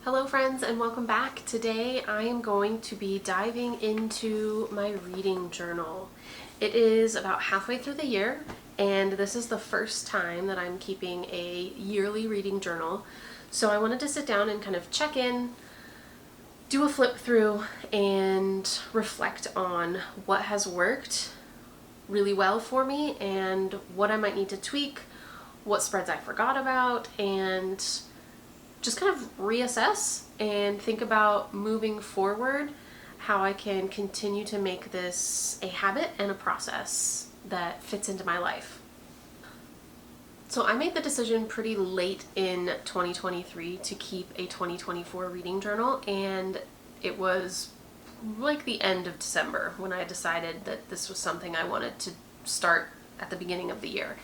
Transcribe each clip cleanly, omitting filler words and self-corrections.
Hello friends and welcome back. Today I am going to be diving into my reading journal. It is about halfway through the year and this is the first time that I'm keeping a yearly reading journal. So I wanted to sit down and kind of check in, do a flip through and reflect on what has worked really well for me and what I might need to tweak, what spreads I forgot about, and just kind of reassess and think about moving forward how I can continue to make this a habit and a process that fits into my life. So I made the decision pretty late in 2023 to keep a 2024 reading journal, and it was like the end of December when I decided that this was something I wanted to start at the beginning of the year.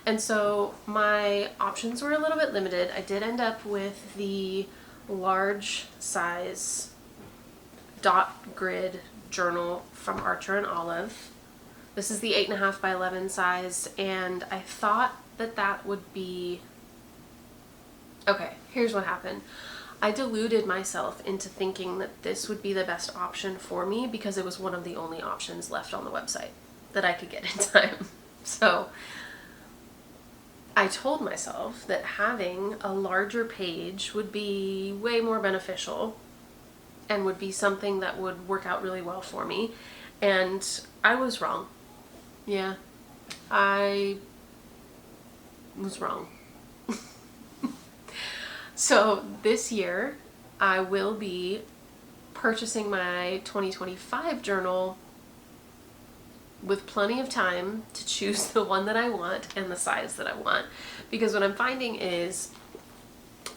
And so my options were a little bit limited. I did end up with the large size dot grid journal from Archer and Olive. This is the 8.5 by 11 size, and I thought that that would be... Okay, here's what happened. I deluded myself into thinking that this would be the best option for me because it was one of the only options left on the website that I could get in time. So I told myself that having a larger page would be way more beneficial and would be something that would work out really well for me. And I was wrong. Yeah, I was wrong. So this year I will be purchasing my 2025 journal with plenty of time to choose the one that I want and the size that I want. Because what I'm finding is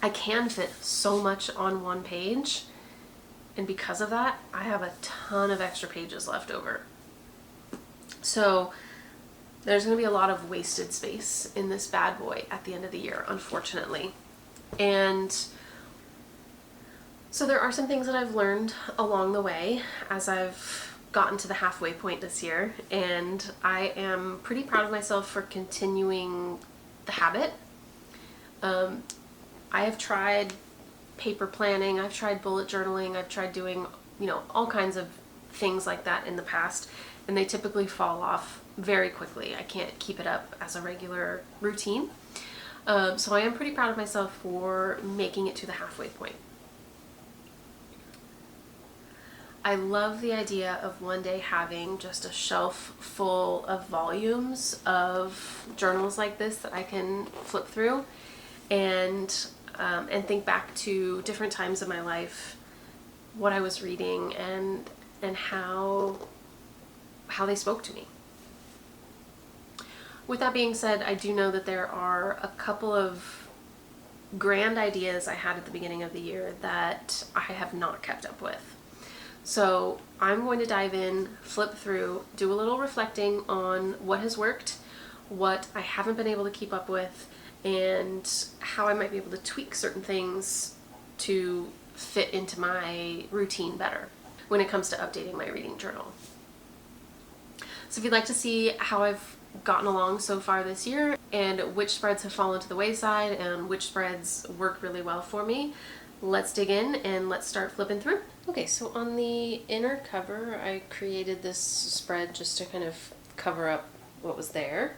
I can fit so much on one page, and because of that, I have a ton of extra pages left over. So there's going to be a lot of wasted space in this bad boy at the end of the year, unfortunately. And so there are some things that I've learned along the way as I've gotten to the halfway point this year, and I am pretty proud of myself for continuing the habit. I have tried paper planning, I've tried bullet journaling, I've tried doing, all kinds of things like that in the past, and they typically fall off very quickly. I can't keep it up as a regular routine. So I am pretty proud of myself for making it to the halfway point. I love the idea of one day having just a shelf full of volumes of journals like this that I can flip through and think back to different times of my life, what I was reading, and how they spoke to me. With that being said, I do know that there are a couple of grand ideas I had at the beginning of the year that I have not kept up with. So I'm going to dive in, flip through, do a little reflecting on what has worked, what I haven't been able to keep up with, and how I might be able to tweak certain things to fit into my routine better when it comes to updating my reading journal. So if you'd like to see how I've gotten along so far this year and which spreads have fallen to the wayside and which spreads work really well for me, let's dig in and let's start flipping through. Okay, so on the inner cover, I created this spread just to kind of cover up what was there.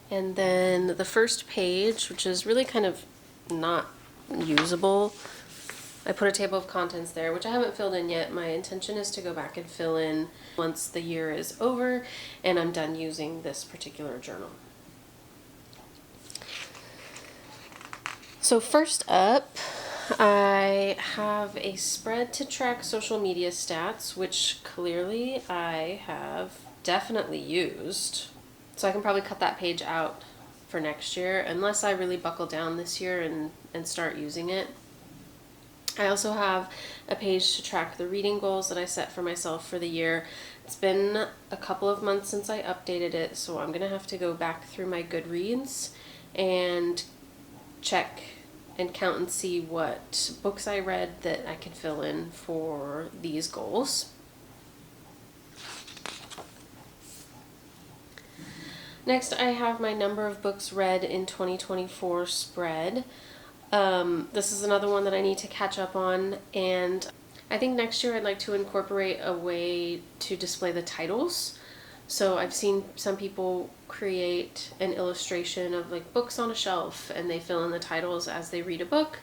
And then the first page, which is really kind of not usable, I put a table of contents there, which I haven't filled in yet. My intention is to go back and fill in once the year is over and I'm done using this particular journal. So first up, I have a spread to track social media stats, which clearly I have definitely used. So I can probably cut that page out for next year, unless I really buckle down this year and start using it. I also have a page to track the reading goals that I set for myself for the year. It's been a couple of months since I updated it, so I'm going to have to go back through my Goodreads and check and count and see what books I read that I can fill in for these goals. Next, I have my number of books read in 2024 spread. This is another one that I need to catch up on, and I think next year I'd like to incorporate a way to display the titles. So I've seen some people create an illustration of like books on a shelf and they fill in the titles as they read a book.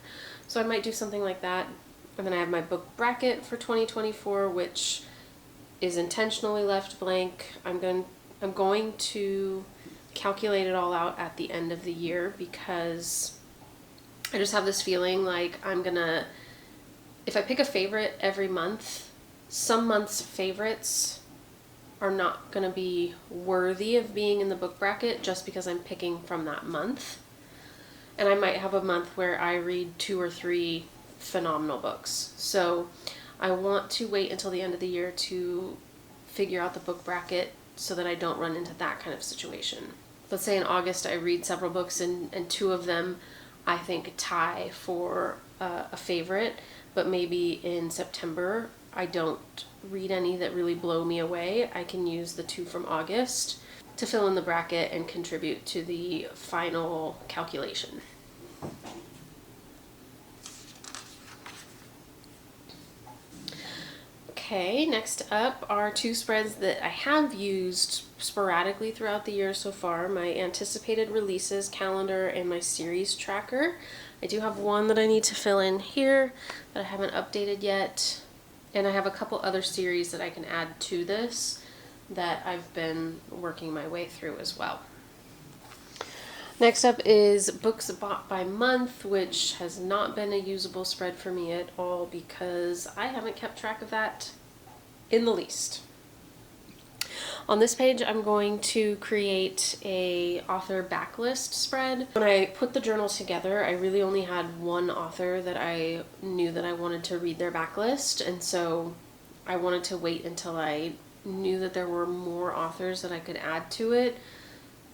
So I might do something like that. And then I have my book bracket for 2024, which is intentionally left blank. I'm going to calculate it all out at the end of the year because I just have this feeling like if I pick a favorite every month, some months' favorites are not going to be worthy of being in the book bracket just because I'm picking from that month. And I might have a month where I read 2 or 3 phenomenal books. So I want to wait until the end of the year to figure out the book bracket so that I don't run into that kind of situation. Let's say in August I read several books and 2 of them I think tie for a favorite, but maybe in September I don't read any that really blow me away. I can use the 2 from August to fill in the bracket and contribute to the final calculation. Okay, next up are 2 spreads that I have used sporadically throughout the year so far, my anticipated releases calendar and my series tracker. I do have one that I need to fill in here that I haven't updated yet, and I have a couple other series that I can add to this that I've been working my way through as well. Next up is books bought by month, which has not been a usable spread for me at all because I haven't kept track of that in the least. On this page, I'm going to create a author backlist spread. When I put the journal together, I really only had one author that I knew that I wanted to read their backlist, and so I wanted to wait until I knew that there were more authors that I could add to it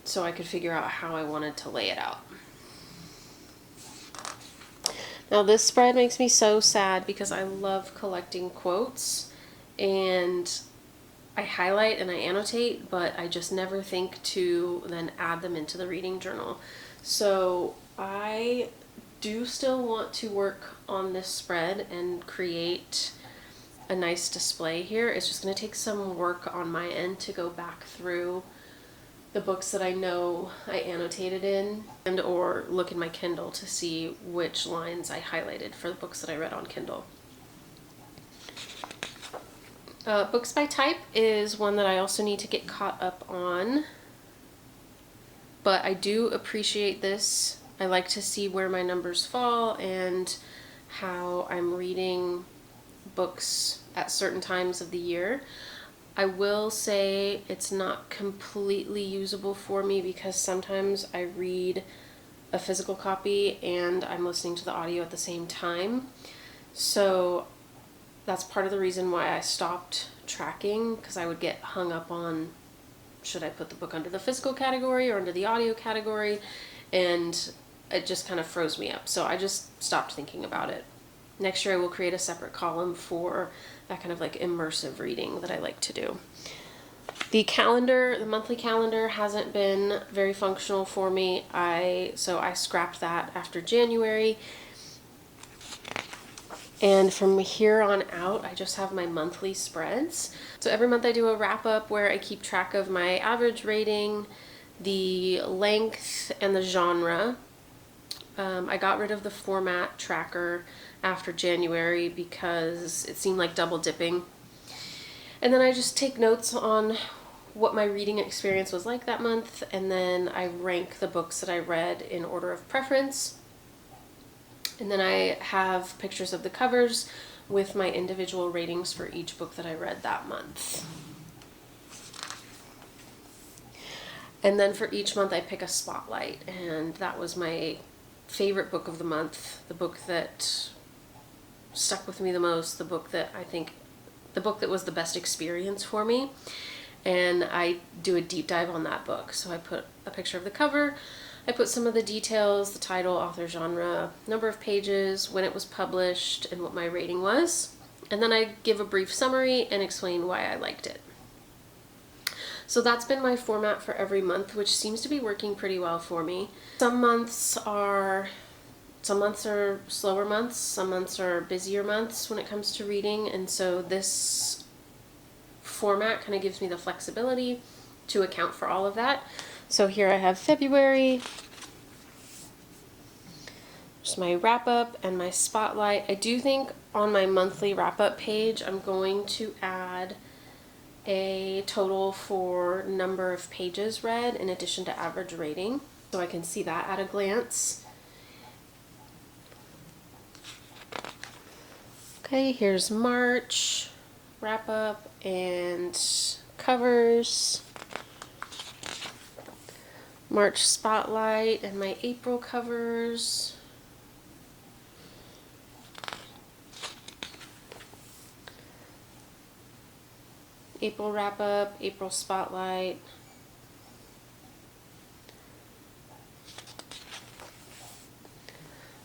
so I could figure out how I wanted to lay it out. Now this spread makes me so sad because I love collecting quotes and I highlight and I annotate, but I just never think to then add them into the reading journal. So I do still want to work on this spread and create a nice display here. It's just going to take some work on my end to go back through the books that I know I annotated in and or look in my Kindle to see which lines I highlighted for the books that I read on Kindle. Books by type is one that I also need to get caught up on, but I do appreciate this. I like to see where my numbers fall and how I'm reading books at certain times of the year. I will say it's not completely usable for me because sometimes I read a physical copy and I'm listening to the audio at the same time. So that's part of the reason why I stopped tracking, because I would get hung up on should I put the book under the physical category or under the audio category, and it just kind of froze me up. So I just stopped thinking about it. Next year I will create a separate column for that kind of like immersive reading that I like to do. The calendar, the monthly calendar, hasn't been very functional for me. So I scrapped that after January. And from here on out, I just have my monthly spreads. So every month I do a wrap up where I keep track of my average rating, the length, and the genre. I got rid of the format tracker after January because it seemed like double dipping. And then I just take notes on what my reading experience was like that month, and then I rank the books that I read in order of preference. And then I have pictures of the covers with my individual ratings for each book that I read that month. And then for each month I pick a spotlight, and that was my favorite book of the month, the book that stuck with me the most, the book that was the best experience for me. And I do a deep dive on that book. So I put a picture of the cover, I put some of the details, the title, author, genre, number of pages, when it was published, and what my rating was. And then I give a brief summary and explain why I liked it. So that's been my format for every month, which seems to be working pretty well for me. Some months are some months are slower months, some months are busier months when it comes to reading, and so this format kind of gives me the flexibility to account for all of that. So here I have February, just my wrap up and my spotlight. I do think on my monthly wrap up page I'm going to add a total for number of pages read in addition to average rating, so I can see that at a glance. Okay, here's March wrap up and covers, March spotlight, and my April covers. April wrap up, April spotlight.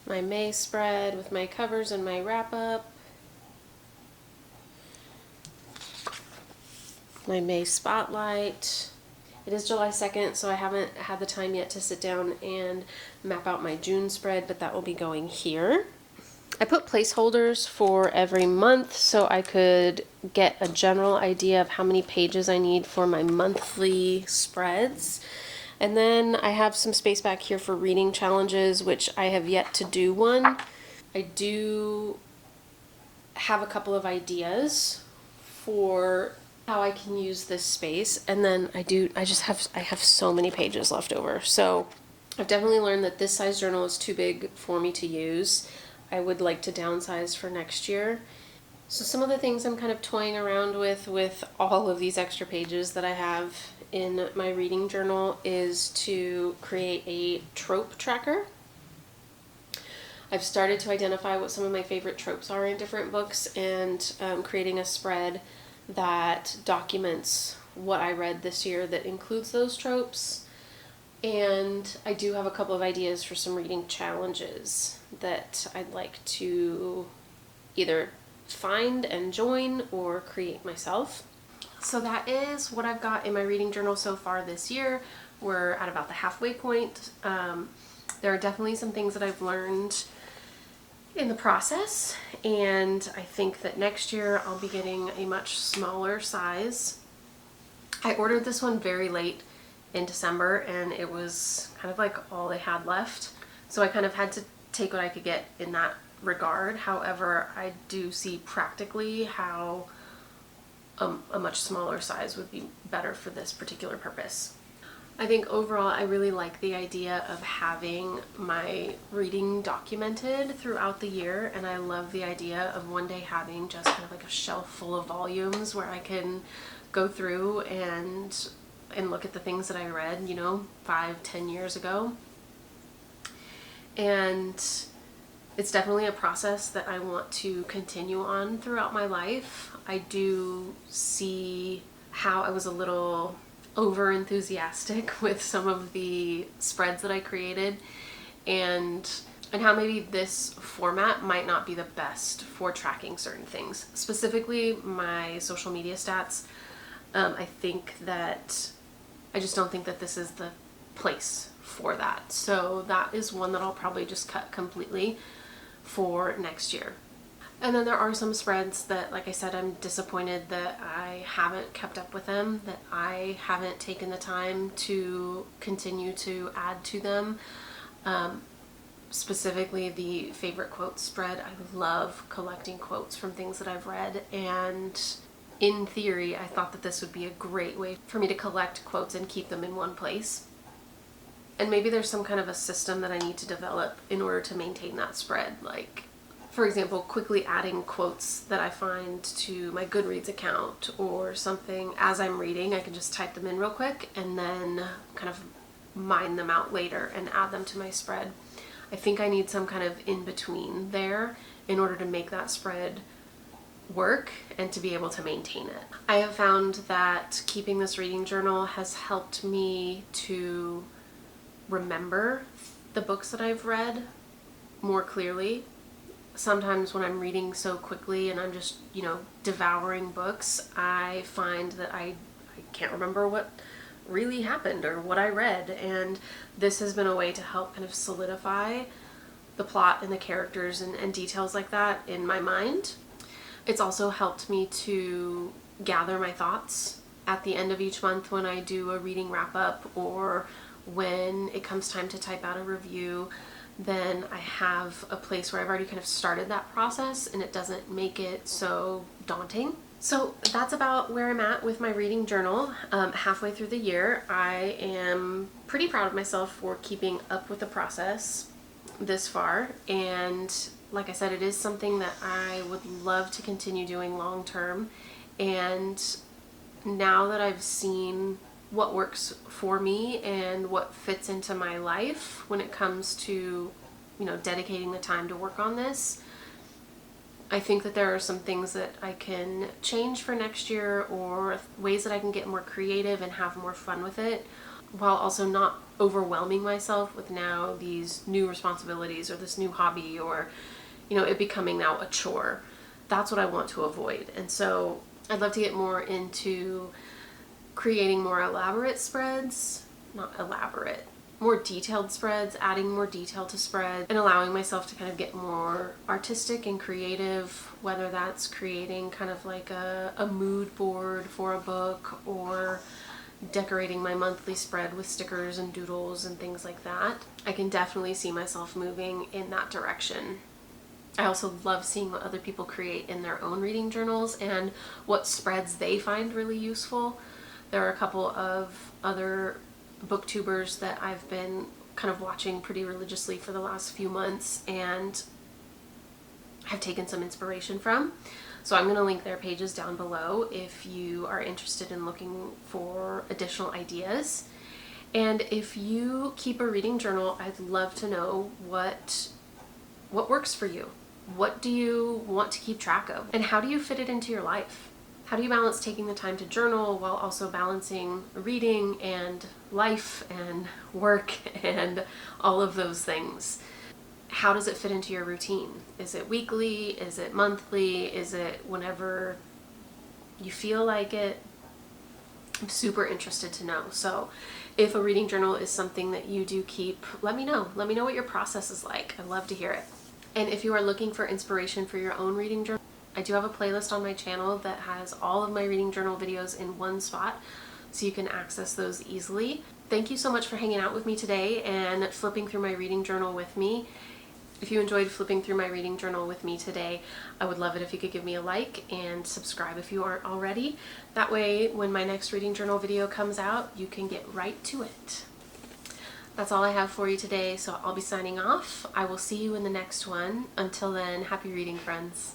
My May spread with my covers and my wrap up. My May spotlight. It is July 2nd, so I haven't had the time yet to sit down and map out my June spread, but that will be going here. I put placeholders for every month so I could get a general idea of how many pages I need for my monthly spreads. And then I have some space back here for reading challenges, which I have yet to do one. I do have a couple of ideas for how I can use this space, and then I have so many pages left over. So I've definitely learned that this size journal is too big for me to use. I would like to downsize for next year. So some of the things I'm kind of toying around with all of these extra pages that I have in my reading journal is to create a trope tracker. I've started to identify what some of my favorite tropes are in different books, and creating a spread that documents what I read this year that includes those tropes. And I do have a couple of ideas for some reading challenges that I'd like to either find and join or create myself. So that is what I've got in my reading journal so far this year. We're at about the halfway point. There are definitely some things that I've learned in the process, and I think that next year I'll be getting a much smaller size. I ordered this one very late in December, and it was kind of like all they had left, so I kind of had to take what I could get in that regard. However, I do see practically how a much smaller size would be better for this particular purpose. I think overall I really like the idea of having my reading documented throughout the year, and I love the idea of one day having just kind of like a shelf full of volumes where I can go through and look at the things that I read, 5-10 years ago. And it's definitely a process that I want to continue on throughout my life. I do see how I was a little over enthusiastic with some of the spreads that I created, and how maybe this format might not be the best for tracking certain things, specifically my social media stats. I just don't think that this is the place for that. So that is one that I'll probably just cut completely for next year. And then there are some spreads that, like I said, I'm disappointed that I haven't kept up with them, that I haven't taken the time to continue to add to them. Specifically the favorite quotes spread. I love collecting quotes from things that I've read, and in theory I thought that this would be a great way for me to collect quotes and keep them in one place. And maybe there's some kind of a system that I need to develop in order to maintain that spread. Like, for example, quickly adding quotes that I find to my Goodreads account or something as I'm reading. I can just type them in real quick and then kind of mine them out later and add them to my spread. I think I need some kind of in-between there in order to make that spread work and to be able to maintain it. I have found that keeping this reading journal has helped me to remember the books that I've read more clearly. Sometimes when I'm reading so quickly and I'm just, devouring books, I find that I can't remember what really happened or what I read, and this has been a way to help kind of solidify the plot and the characters and details like that in my mind. It's also helped me to gather my thoughts at the end of each month when I do a reading wrap up, or when it comes time to type out a review. Then I have a place where I've already kind of started that process and it doesn't make it so daunting. So that's about where I'm at with my reading journal. Halfway through the year, I am pretty proud of myself for keeping up with the process this far. And like I said, it is something that I would love to continue doing long term. And now that I've seen what works for me and what fits into my life when it comes to, dedicating the time to work on this, I think that there are some things that I can change for next year, or ways that I can get more creative and have more fun with it, while also not overwhelming myself with now these new responsibilities or this new hobby, or, it becoming now a chore. That's what I want to avoid. And so I'd love to get more into creating more elaborate spreads, not elaborate, more detailed spreads, adding more detail to spreads, and allowing myself to kind of get more artistic and creative, whether that's creating kind of like a mood board for a book, or decorating my monthly spread with stickers and doodles and things like that. I can definitely see myself moving in that direction. I also love seeing what other people create in their own reading journals and what spreads they find really useful. There are a couple of other booktubers that I've been kind of watching pretty religiously for the last few months and have taken some inspiration from. So I'm going to link their pages down below if you are interested in looking for additional ideas. And if you keep a reading journal, I'd love to know what works for you. What do you want to keep track of? And how do you fit it into your life? How do you balance taking the time to journal while also balancing reading and life and work and all of those things? How does it fit into your routine? Is it weekly? Is it monthly? Is it whenever you feel like it? I'm super interested to know. So if a reading journal is something that you do keep, let me know. Let me know what your process is like. I'd love to hear it. And if you are looking for inspiration for your own reading journal, I do have a playlist on my channel that has all of my reading journal videos in one spot, so you can access those easily. Thank you so much for hanging out with me today and flipping through my reading journal with me. If you enjoyed flipping through my reading journal with me today, I would love it if you could give me a like and subscribe if you aren't already. That way, when my next reading journal video comes out, you can get right to it. That's all I have for you today, so I'll be signing off. I will see you in the next one. Until then, happy reading, friends.